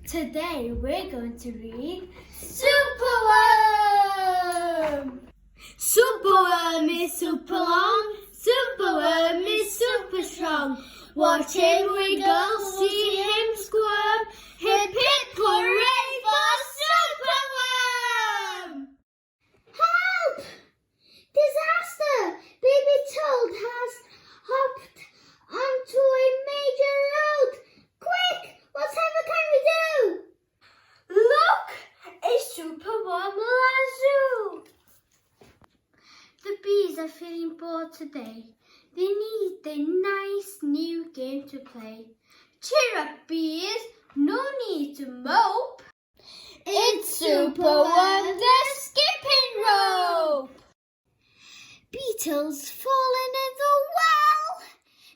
Today we're going to read Superworm! Superworm is super long, Superworm is super strong. Watch him wiggle, see him squirm, hip hip hooray for Superworm! Help! Disaster! Baby Toad has hopped onto a major road. Quick! Whatever can we do? Look! A Superworm lazoo! The bees are feeling bored today. They need a nice new game to play. Cheer up, bees! No need to mope. It's Superworm the skipping rope! Beetle's fallen in the well.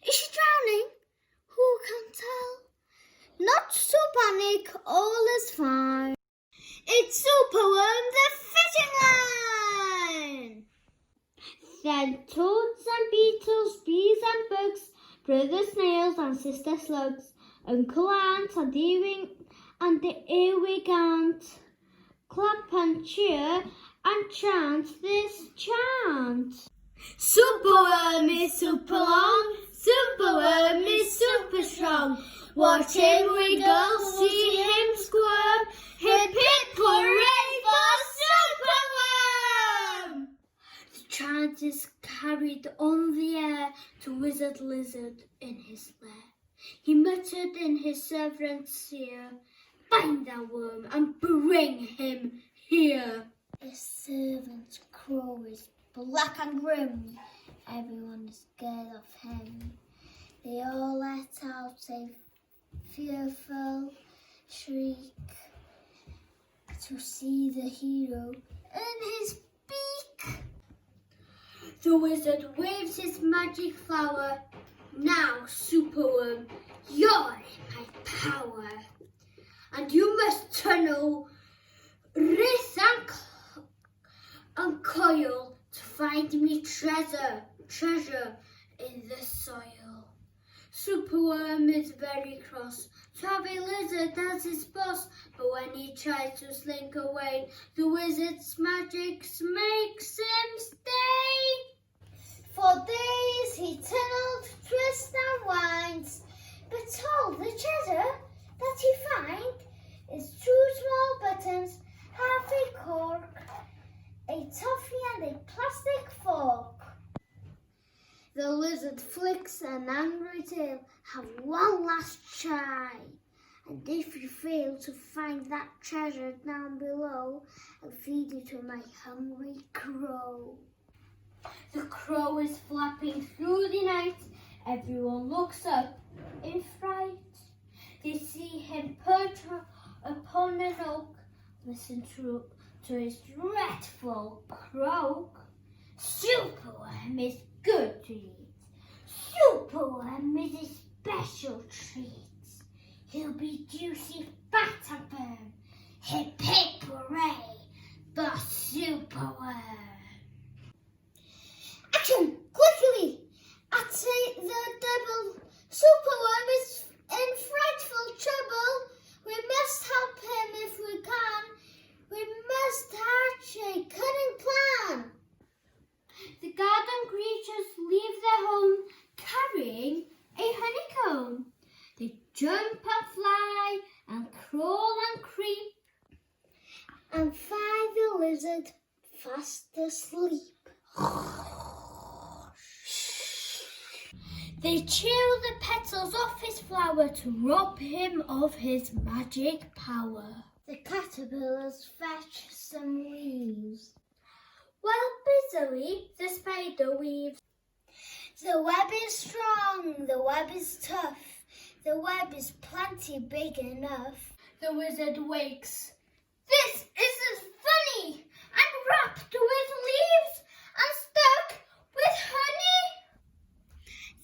Is she drowning? Who can tell? Not to panic, all is fine. It's Superworm the fishing line! Then toads and beetles, bees and bugs, brother snails and sister slugs, uncle ant and the earwig ant, clap and cheer and chant this chant. Superworm is super long, Superworm is super strong. Watch him wiggle, see him squirm, hip hip hooray for Superworm! The chant is carried on the air to Wizard Lizard in his lair. He muttered in his servant's ear, "Find that worm and bring him here." His servant's crow is black and grim. Everyone is scared of him. They all let out a fearful shriek to see the hero in his beak. The wizard waves his magic flower. "Now, Superworm, you're in my power. And you must tunnel, writh and coil to find me treasure in the soil." Superworm is very cross to have a lizard as his boss, but when he tries to slink away, the wizard's magic makes him stay. For days he tunneled, twists and winds, but all the treasure that he finds is 2 small buttons, half a cork, a toffee and a plastic fork. The lizard flicks an angry tail. "Have one last try, and if you fail to find that treasure down below, I'll feed you to my hungry crow." The crow is flapping through the night. Everyone looks up in fright. They see him perch upon an oak. Listen to his dreadful croak. Superworm is good to eat. Superworm is a special treat. He'll be juicy, fat and firm. Hip hip hooray for Superworm! Action! Quickly! At the double, Superworm is in frightful trouble. We must help him if we can. We must hatch a cunning plan. The garden creatures leave their home carrying a honeycomb. They jump and fly and crawl and creep And find the lizard fast asleep. They chill the petals off his flower to rob him of his magic power. The caterpillars fetch some leaves. While busily the spider weaves. The web is strong, the web is tough, the web is plenty big enough. The wizard wakes. "This isn't funny! I'm wrapped with leaves and stuck with honey!"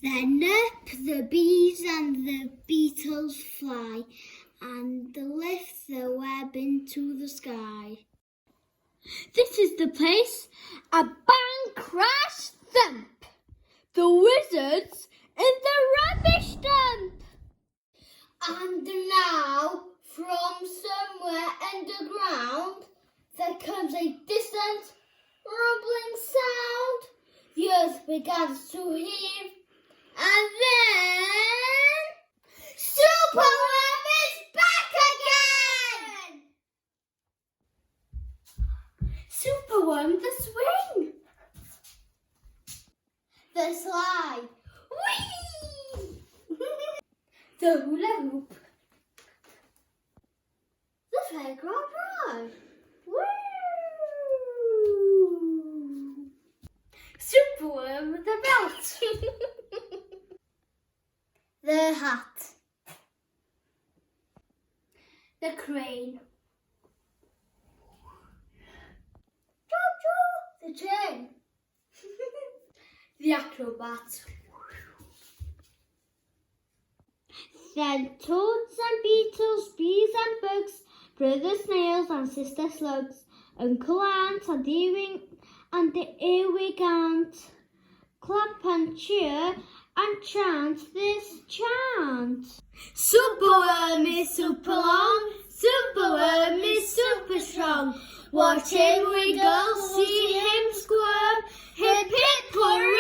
Then up the bees and the beetles fly and lift the web into the sky. This is the place. A bang, crash, thump. The wizard's in the rubbish dump. And now, from underground, there comes a distant rumbling sound. The earth begins to heave, and then Superworm is back again! Superworm the swing. The slide, Whee! The hula hoop. the fairground ride, Woo! Superworm the belt. the hat, The crane. the train, The acrobat. then toads and beetles, bees and bugs, brother snails and sister slugs, uncle ant and the earwig ant, clap and cheer and chant this chant. Superworm is super long. Superworm is super strong. Watch him wiggle, see him squirm. Hip hip hooray!